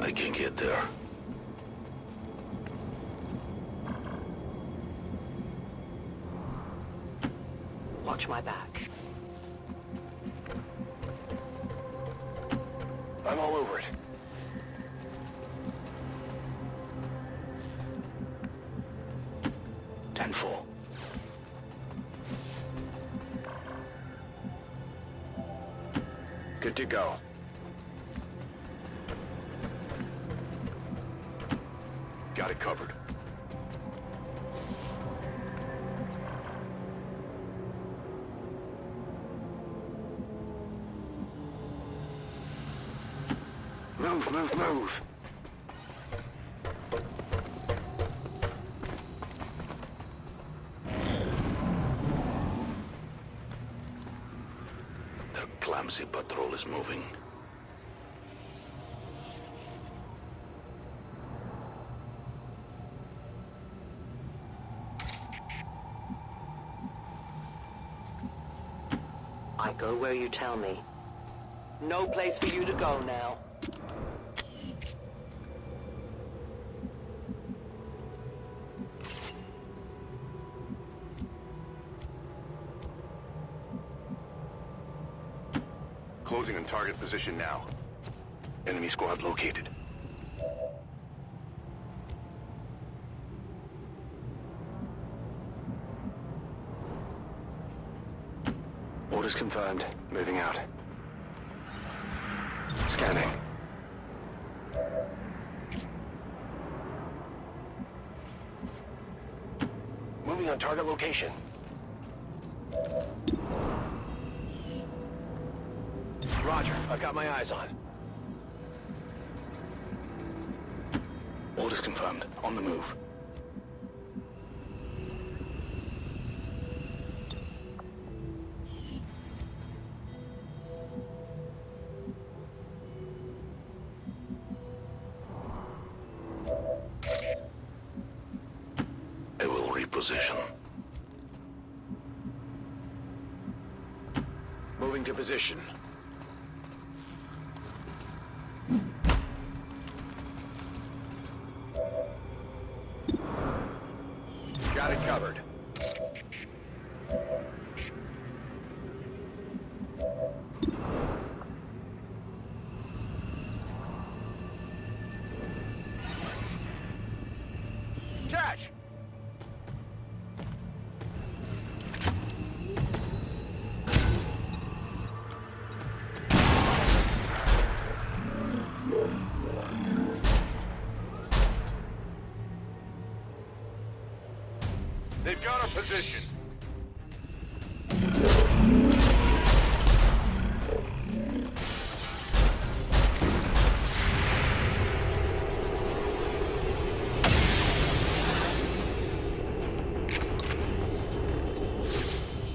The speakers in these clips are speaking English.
I can get there. Watch my back. I'm all over it. Tenfold. Good to go. Got it covered. Move, move, move. The clumsy patrol is moving. I go where you tell me. No place for you to go now. Closing on target position now. Enemy squad located. Orders confirmed. Moving out. Scanning. Moving on target location. Roger, I've got my eyes on. Orders confirmed. On the move. I will reposition. Moving to position. Got it covered. Catch! They've got our position.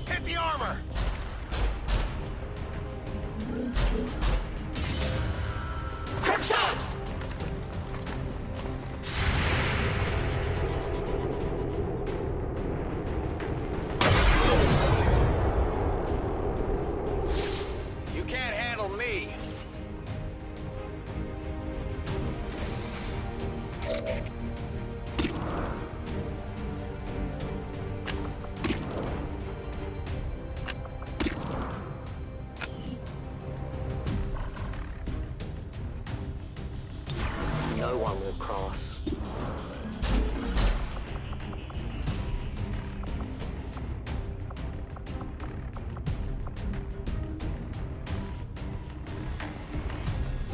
Hit the armor! Xcom! You can't handle me. No one will cross.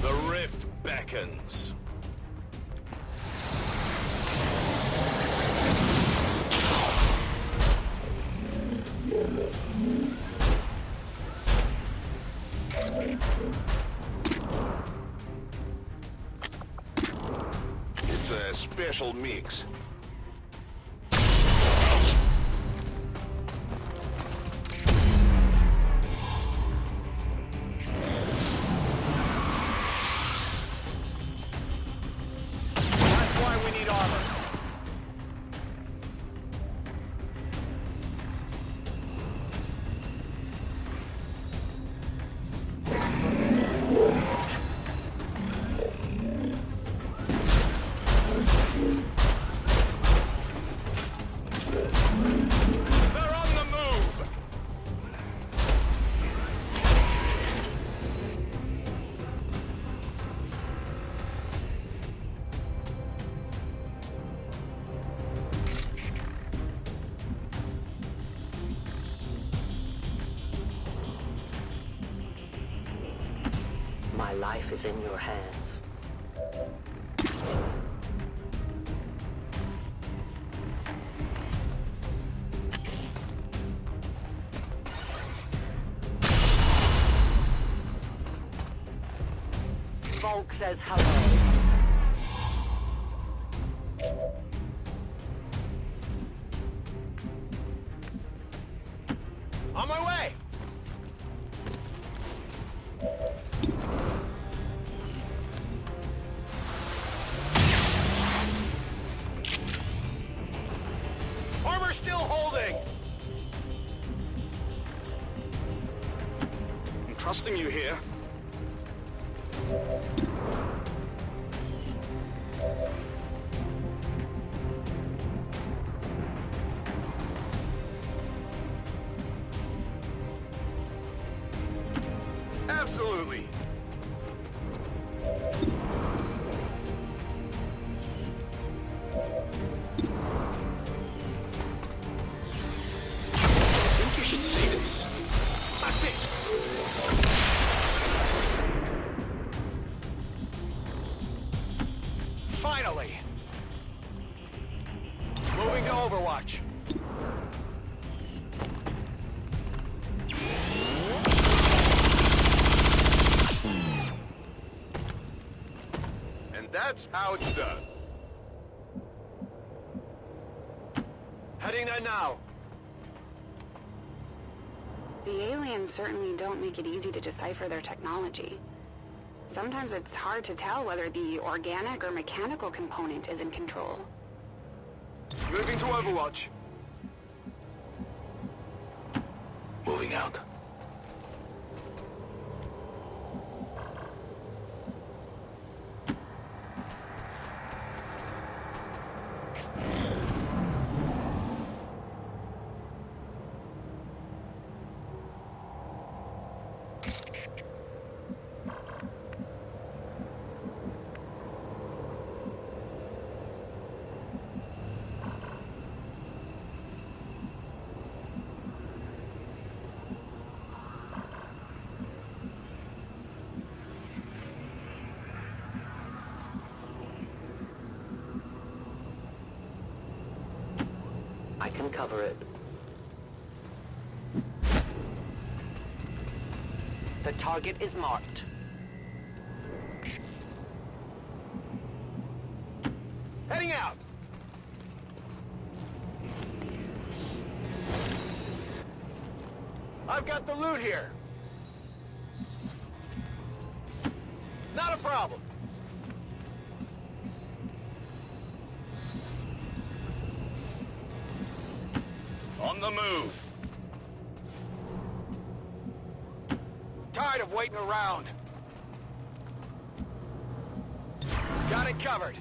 The rift beckons. It's a special mix. That's why we need armor. They're on the move! My life is in your hands. Volk says hello. On my way! Armor still holding! I'm trusting you here. Absolutely. I think you should see this. I think. Finally. Moving to Overwatch. And that's how it's done. Heading there now. The aliens certainly don't make it easy to decipher their technology. Sometimes it's hard to tell whether the organic or mechanical component is in control. Moving to Overwatch. Moving out. I can cover it. The target is marked. Heading out. I've got the loot here. Not a problem. On the move. Tired of waiting around. Got it covered.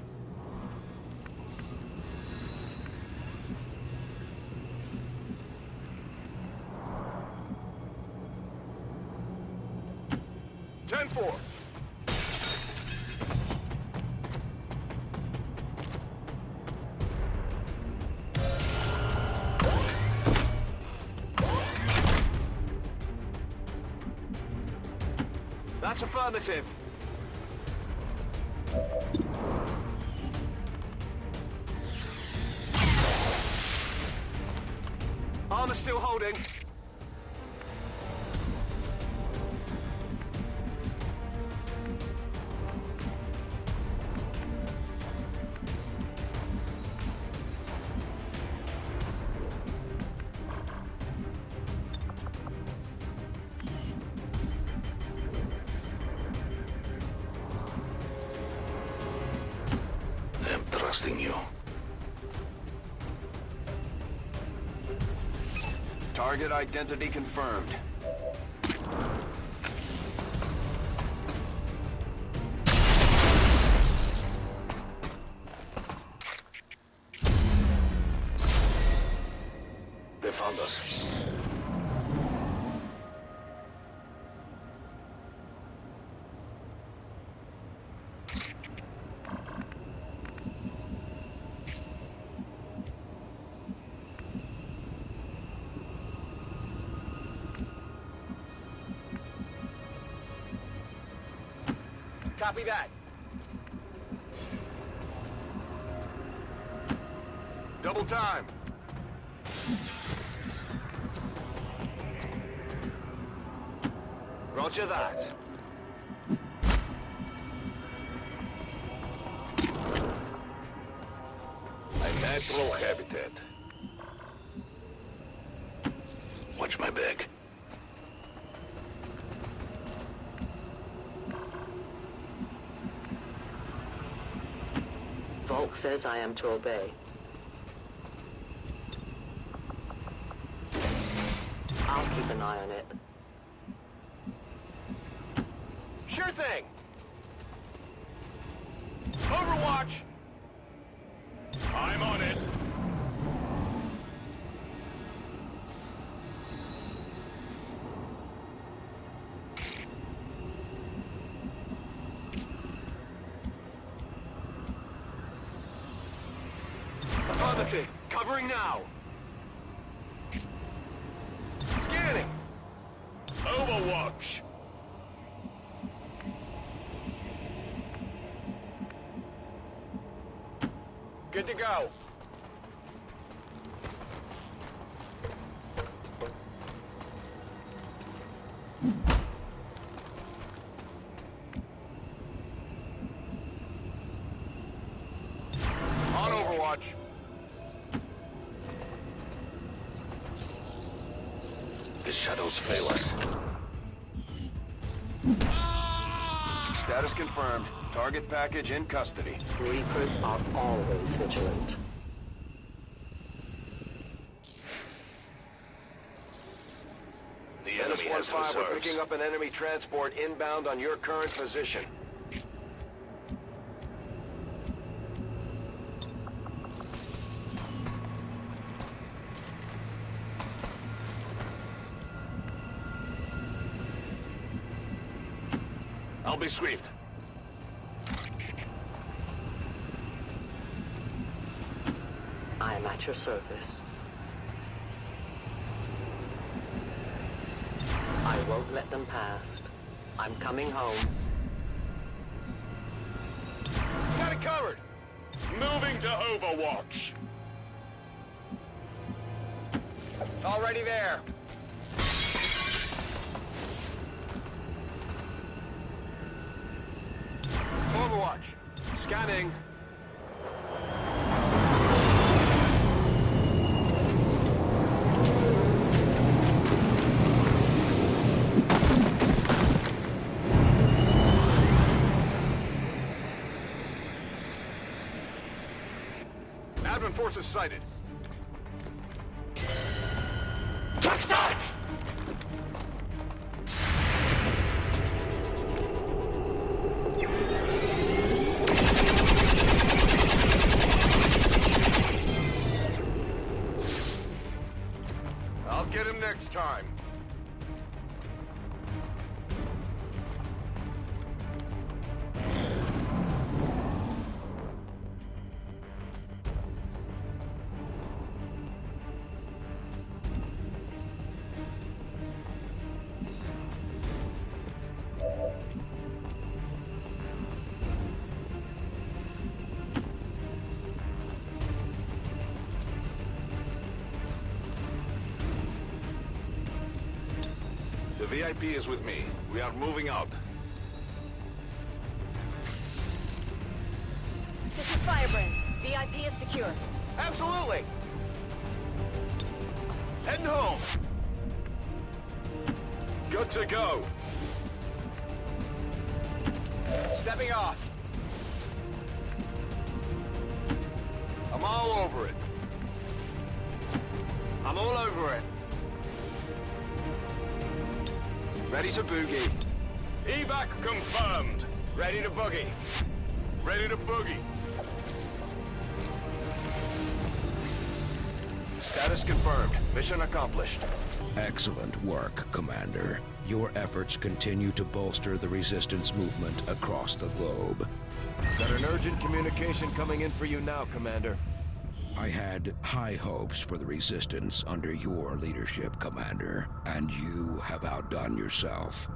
Ten four. That's affirmative. Armor still holding. I'm trusting you. Target identity confirmed. found us. Copy that. Double time. Roger that. A natural habitat. Watch my bag. Volk says I am to obey. I'll keep an eye on it. Sure thing. Overwatch. I'm on it. Affirmative. Covering now. Scanning. Overwatch. Good to go. On Overwatch. The shadows fail us. Status confirmed. Target package in custody. Reapers are always vigilant. The Menace enemy has 1-5, we're reserves. picking up an enemy transport inbound on your current position. I'll be swift. I am at your service. I won't let them pass. I'm coming home. Got it covered. Moving to Overwatch. Already there. Overwatch. Scanning. Advent forces sighted. Backside! I'll get him next time. The VIP is with me. We are moving out. This is Firebrand. VIP is secure. Absolutely. Heading home. Good to go. Stepping off. I'm all over it. I'm all over it. Ready to boogie. Evac confirmed. Ready to boogie. Ready to boogie. Status confirmed. Mission accomplished. Excellent work, Commander. Your efforts continue to bolster the Resistance movement across the globe. Got an urgent communication coming in for you now, Commander. I had high hopes for the Resistance under your leadership, Commander, and you have outdone yourself.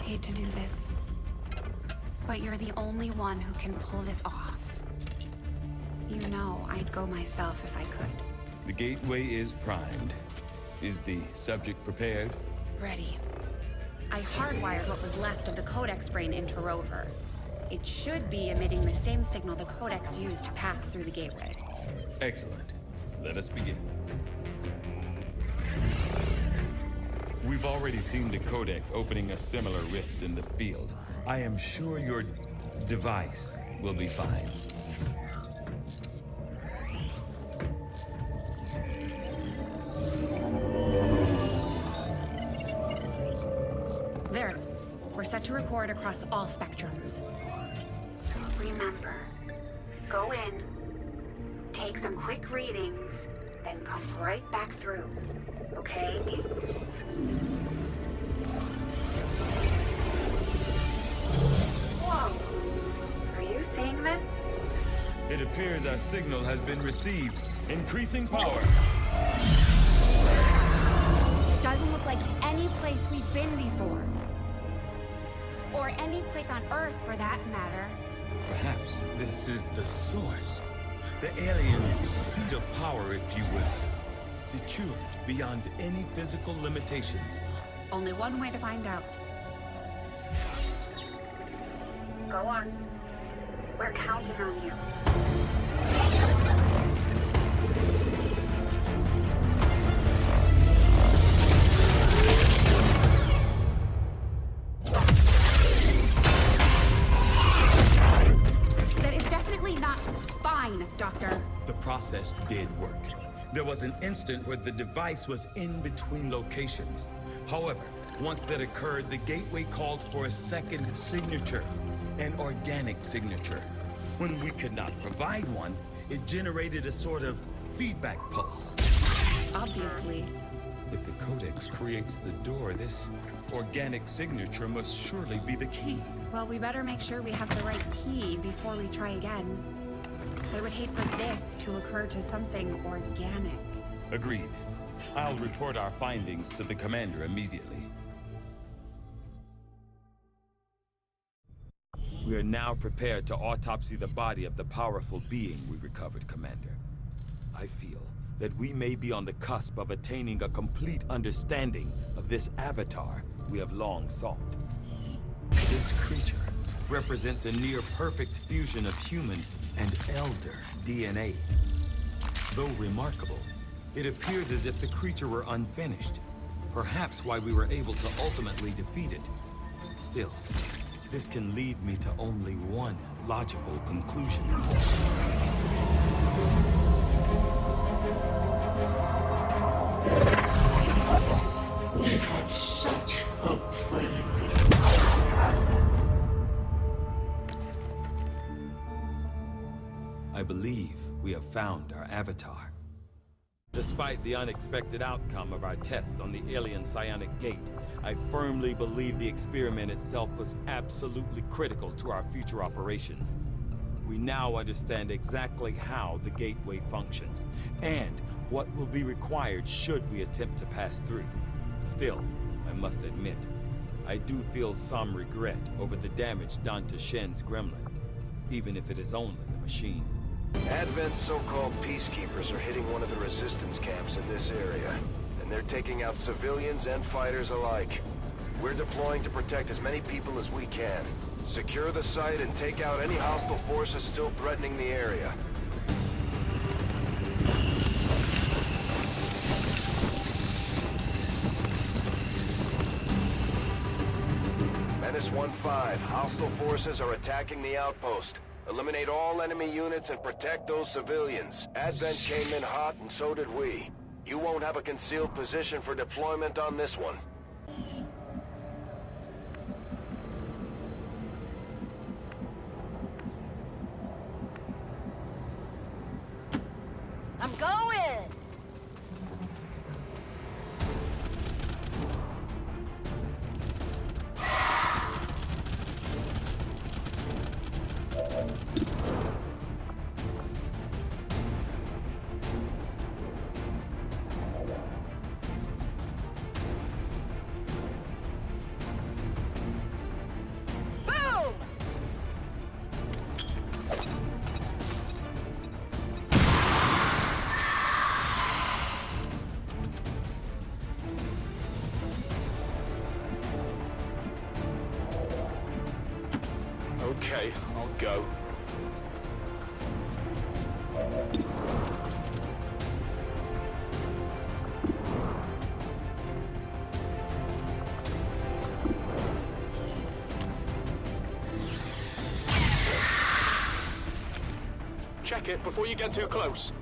Hate to do this, but you're the only one who can pull this off. You know I'd go myself if I could. The gateway is primed. Is the subject prepared? Ready. I hardwired what was left of the Codex brain into Rover. It should be emitting the same signal the Codex used to pass through the gateway. Excellent. Let us begin. We've already seen the Codex opening a similar rift in the field. I am sure your device will be fine. There. We're set to record across all spectrums. Remember, go in, take some quick readings, then come right back through, okay? Whoa! Are you seeing this? It appears our signal has been received. Increasing power. Doesn't look like any place we've been before. Or any place on Earth, for that matter. Perhaps this is the source. The aliens' seat of power, if you will. Secure beyond any physical limitations. Only one way to find out. Go on. We're counting on you. That is definitely not fine, Doctor. The process did work. There was an instant where the device was in between locations. However, once that occurred, the gateway called for a second signature, an organic signature. When we could not provide one, it generated a sort of feedback pulse. Obviously. If the Codex creates the door, this organic signature must surely be the key. Well, we better make sure we have the right key before we try again. I would hate for this to occur to something organic. Agreed. I'll report our findings to the commander immediately. We are now prepared to autopsy the body of the powerful being we recovered, Commander. I feel that we may be on the cusp of attaining a complete understanding of this avatar we have long sought. This creature represents a near-perfect fusion of human and elder DNA. Though remarkable, it appears as if the creature were unfinished, perhaps why we were able to ultimately defeat it. Still, this can lead me to only one logical conclusion. We had such hope for you. I believe we have found our avatar. Despite the unexpected outcome of our tests on the alien psionic gate, I firmly believe the experiment itself was absolutely critical to our future operations. We now understand exactly how the gateway functions, and what will be required should we attempt to pass through. Still, I must admit, I do feel some regret over the damage done to Shen's gremlin, even if it is only a machine. Advent's so-called peacekeepers are hitting one of the resistance camps in this area, and they're taking out civilians and fighters alike. We're deploying to protect as many people as we can. Secure the site and take out any hostile forces still threatening the area. Menace 1-5, hostile forces are attacking the outpost. Eliminate all enemy units and protect those civilians. Advent came in hot and so did we. You won't have a concealed position for deployment on this one. I'm going! Boom! Okay, I'll go. Check it before you get too close.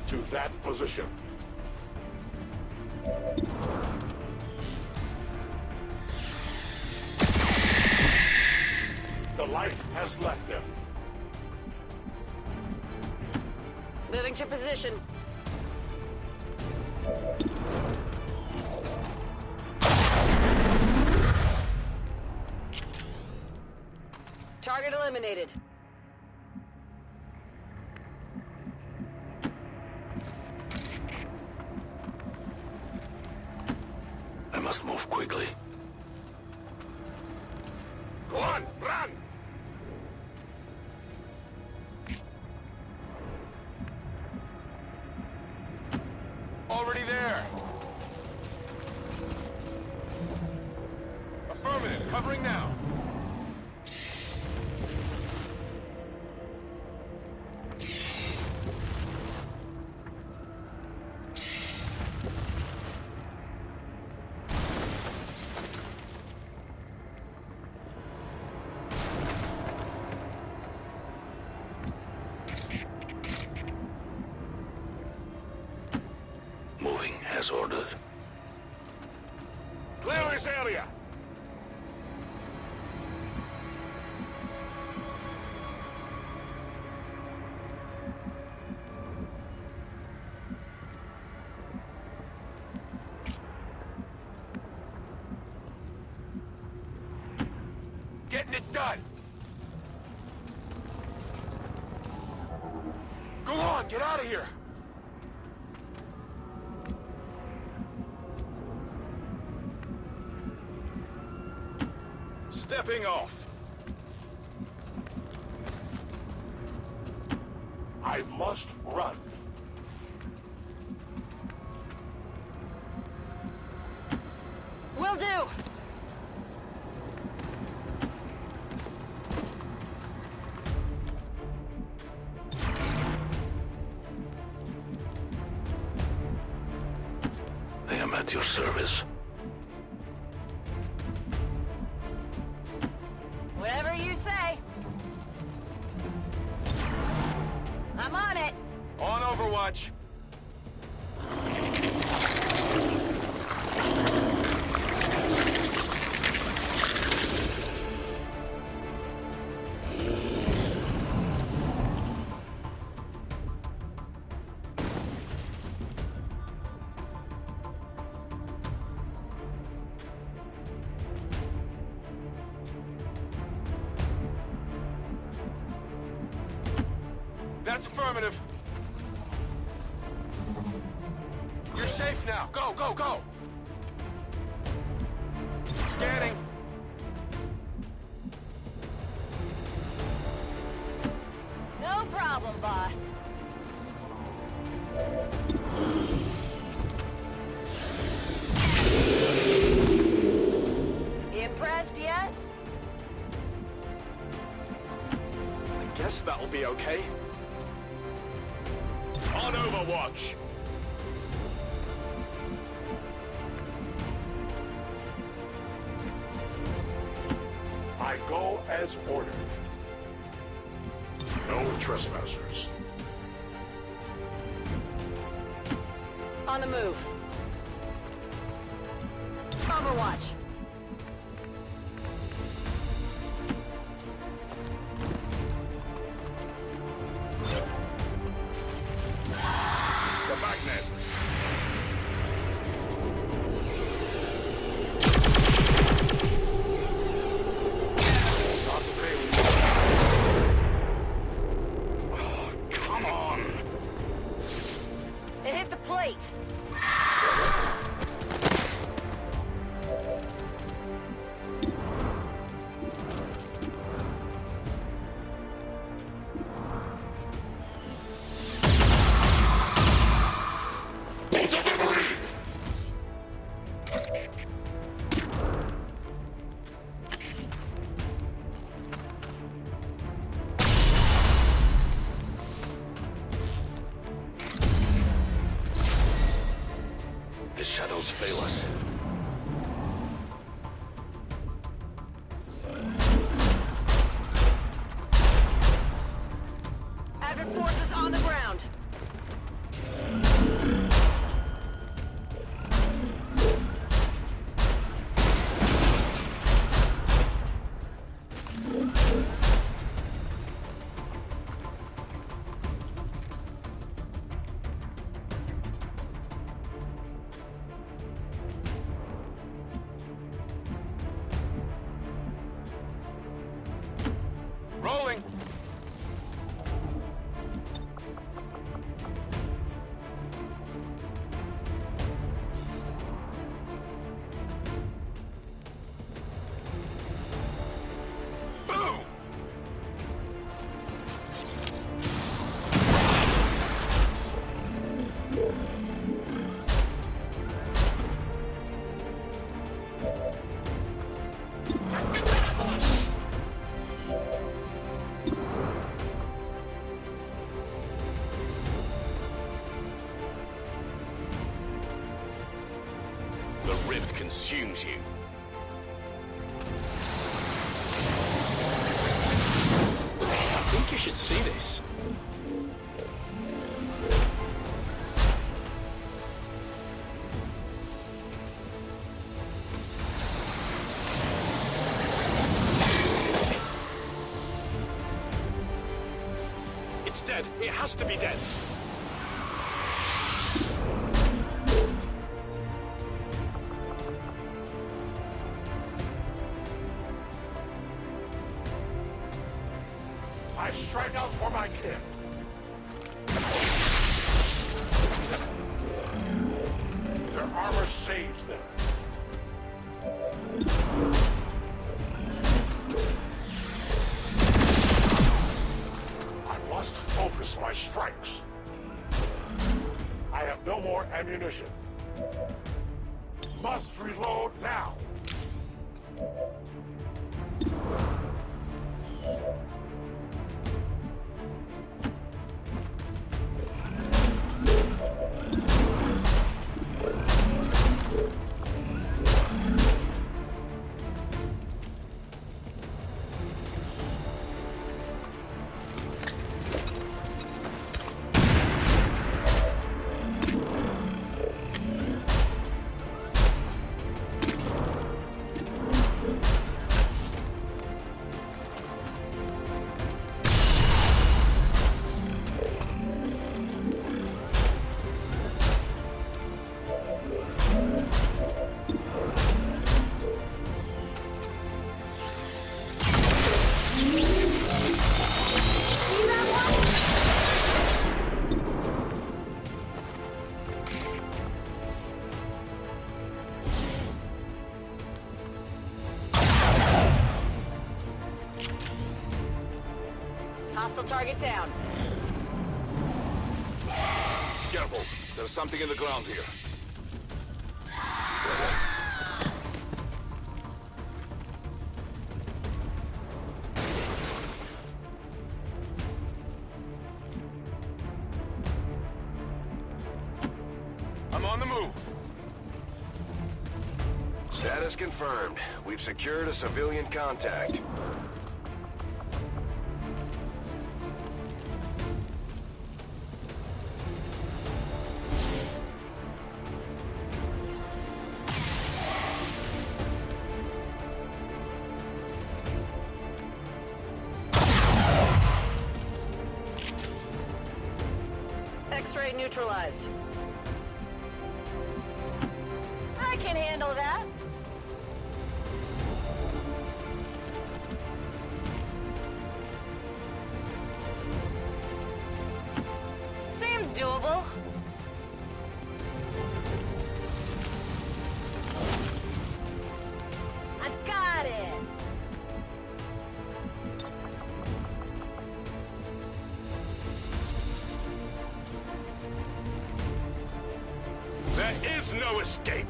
To that position. The light has left him. Moving to position. Target eliminated. I must move quickly. Go on, run! Already there. Affirmative, covering now. Moving as ordered. Clear this area. Getting it done. Go on, get out of here. Stepping off. I must run. Will do! I am at your service. Whatever you say. I'm on it. On Overwatch. That's affirmative. You're safe now. Go, go, go. Scanning. No problem, boss. Impressed yet? I guess that'll be okay. On Overwatch. I go as ordered. No trespassers. On the move. Overwatch. The back nest. Oh, come on. It hit the plate. The shadows fail us. Advent forces on the ground. Rolling. Boom! The rift consumes you. I think you should see this. It's dead. It has to be dead. I strike out for my kin. Their armor saves them. I must focus my strikes. I have no more ammunition. Must reload now. Hostile target down. Careful. There's something in the ground here. I'm on the move. Status confirmed. We've secured a civilian contact. X-ray neutralized. I can handle that. Seems doable. I've got it. There is no escape.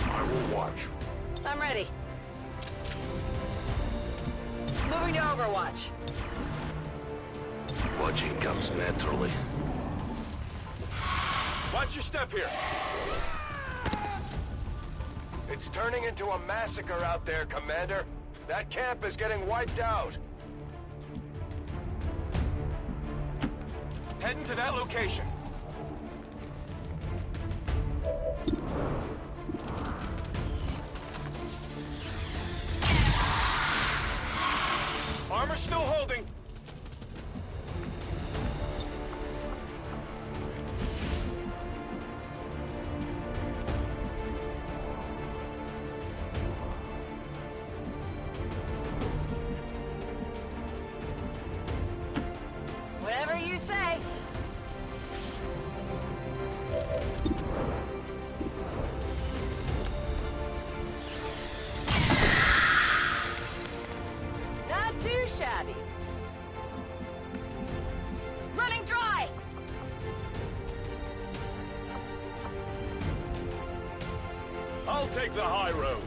I will watch. I'm ready. Moving to Overwatch. Watching comes naturally. Watch your step here. It's turning into a massacre out there, Commander. That camp is getting wiped out. Heading to that location. Armor still holding. Whatever you say. Not too shabby. Running dry. I'll take the high road.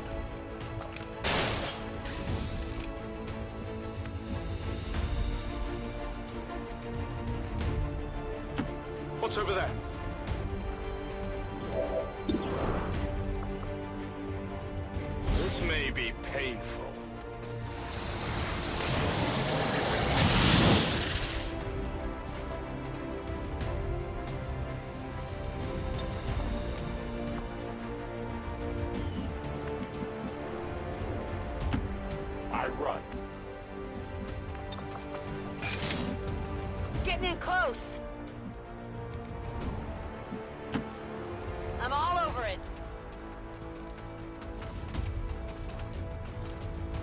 What's over there? This may be painful. I run. Getting in close. I'm all over it.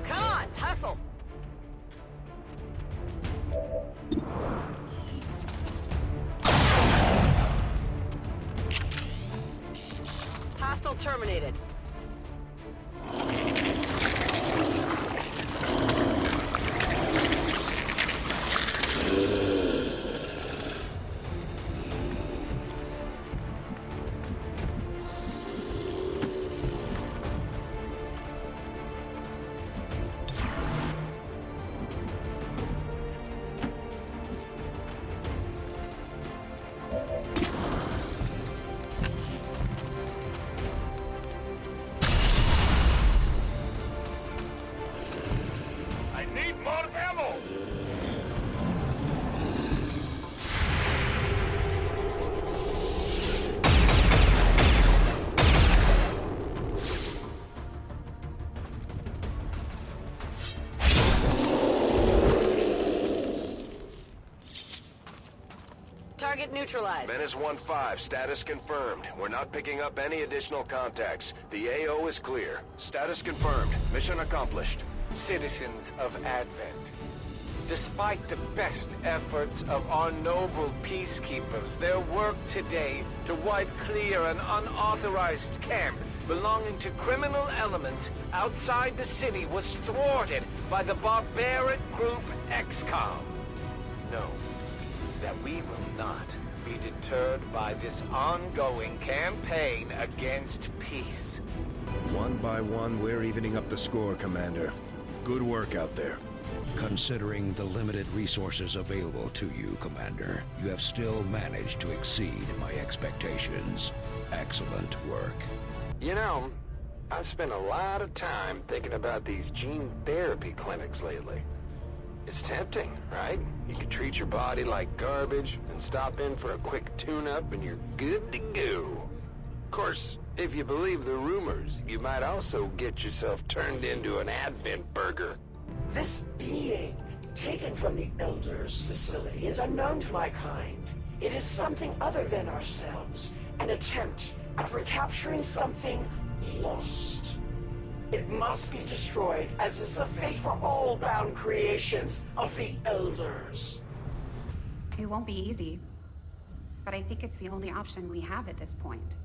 Come on, hustle. Hostile terminated. I need more ammo! Target neutralized. Menace 1-5, status confirmed. We're not picking up any additional contacts. The AO is clear. Status confirmed. Mission accomplished. Citizens of Advent. Despite the best efforts of our noble peacekeepers, their work today to wipe clear an unauthorized camp belonging to criminal elements outside the city was thwarted by the barbaric group Xcom. Know that we will not be deterred by this ongoing campaign against peace. One by one, we're evening up the score, Commander. Good work out there. Considering the limited resources available to you, Commander, you have still managed to exceed my expectations. Excellent work. You know, I've spent a lot of time thinking about these gene therapy clinics lately. It's tempting, right? You can treat your body like garbage and stop in for a quick tune-up and you're good to go. Of course, If you believe the rumors, you might also get yourself turned into an Advent burger. This being taken from the Elders facility is unknown to my kind. It is something other than ourselves, an attempt at recapturing something lost. It must be destroyed, as is the fate for all bound creations of the Elders. It won't be easy, but I think it's the only option we have at this point.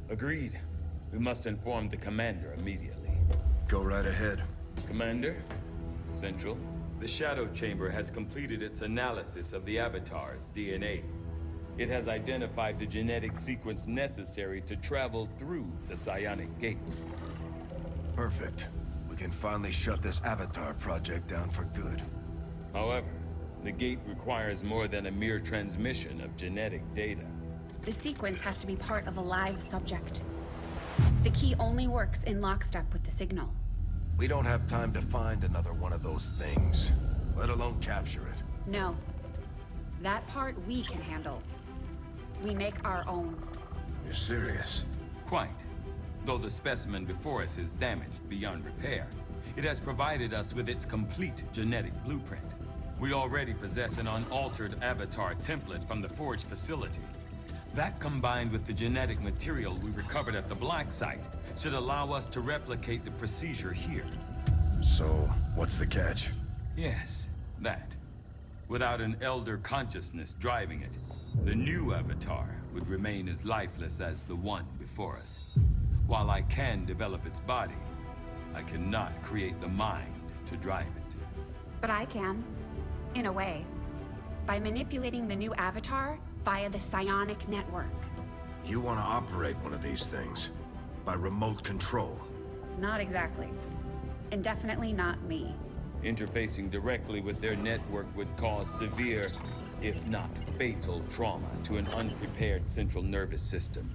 Agreed. We must inform the commander immediately. Go right ahead. Commander, Central, the Shadow Chamber has completed its analysis of the Avatar's DNA. It has identified the genetic sequence necessary to travel through the Psionic Gate. Perfect. We can finally shut this Avatar project down for good. However, the gate requires more than a mere transmission of genetic data. The sequence has to be part of a live subject. The key only works in lockstep with the signal. We don't have time to find another one of those things, let alone capture it. No. That part we can handle. We make our own. You're serious? Quite. Though the specimen before us is damaged beyond repair, it has provided us with its complete genetic blueprint. We already possess an unaltered Avatar template from the Forge facility. That, combined with the genetic material we recovered at the Black Site, should allow us to replicate the procedure here. So, what's the catch? Yes, that. Without an Elder consciousness driving it, the new Avatar would remain as lifeless as the one before us. While I can develop its body, I cannot create the mind to drive it. But I can. In a way. By manipulating the new Avatar via the psionic network. You want to operate one of these things? By remote control? Not exactly. And definitely not me. Interfacing directly with their network would cause severe, if not fatal, trauma to an unprepared central nervous system.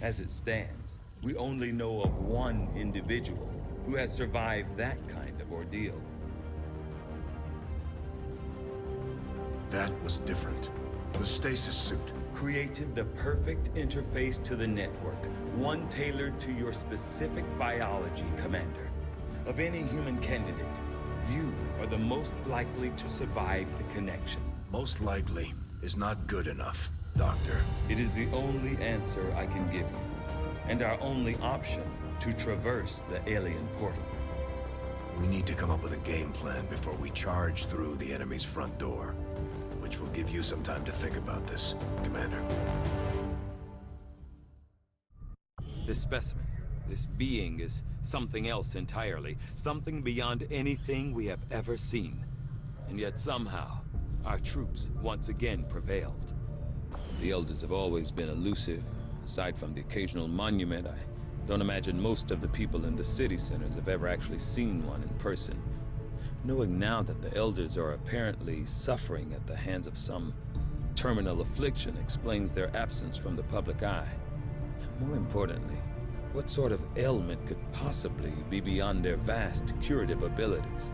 As it stands, we only know of one individual who has survived that kind of ordeal. That was different. The stasis suit. Created the perfect interface to the network, one tailored to your specific biology, Commander. Of any human candidate, you are the most likely to survive the connection. Most likely is not good enough, Doctor. It is the only answer I can give you, and our only option to traverse the alien portal. We need to come up with a game plan before we charge through the enemy's front door. Which will give you some time to think about this, Commander. This specimen, this being, is something else entirely. Something beyond anything we have ever seen. And yet somehow, our troops once again prevailed. The Elders have always been elusive. Aside from the occasional monument, I don't imagine most of the people in the city centers have ever actually seen one in person. Knowing now that the Elders are apparently suffering at the hands of some terminal affliction explains their absence from the public eye. More importantly, what sort of ailment could possibly be beyond their vast curative abilities?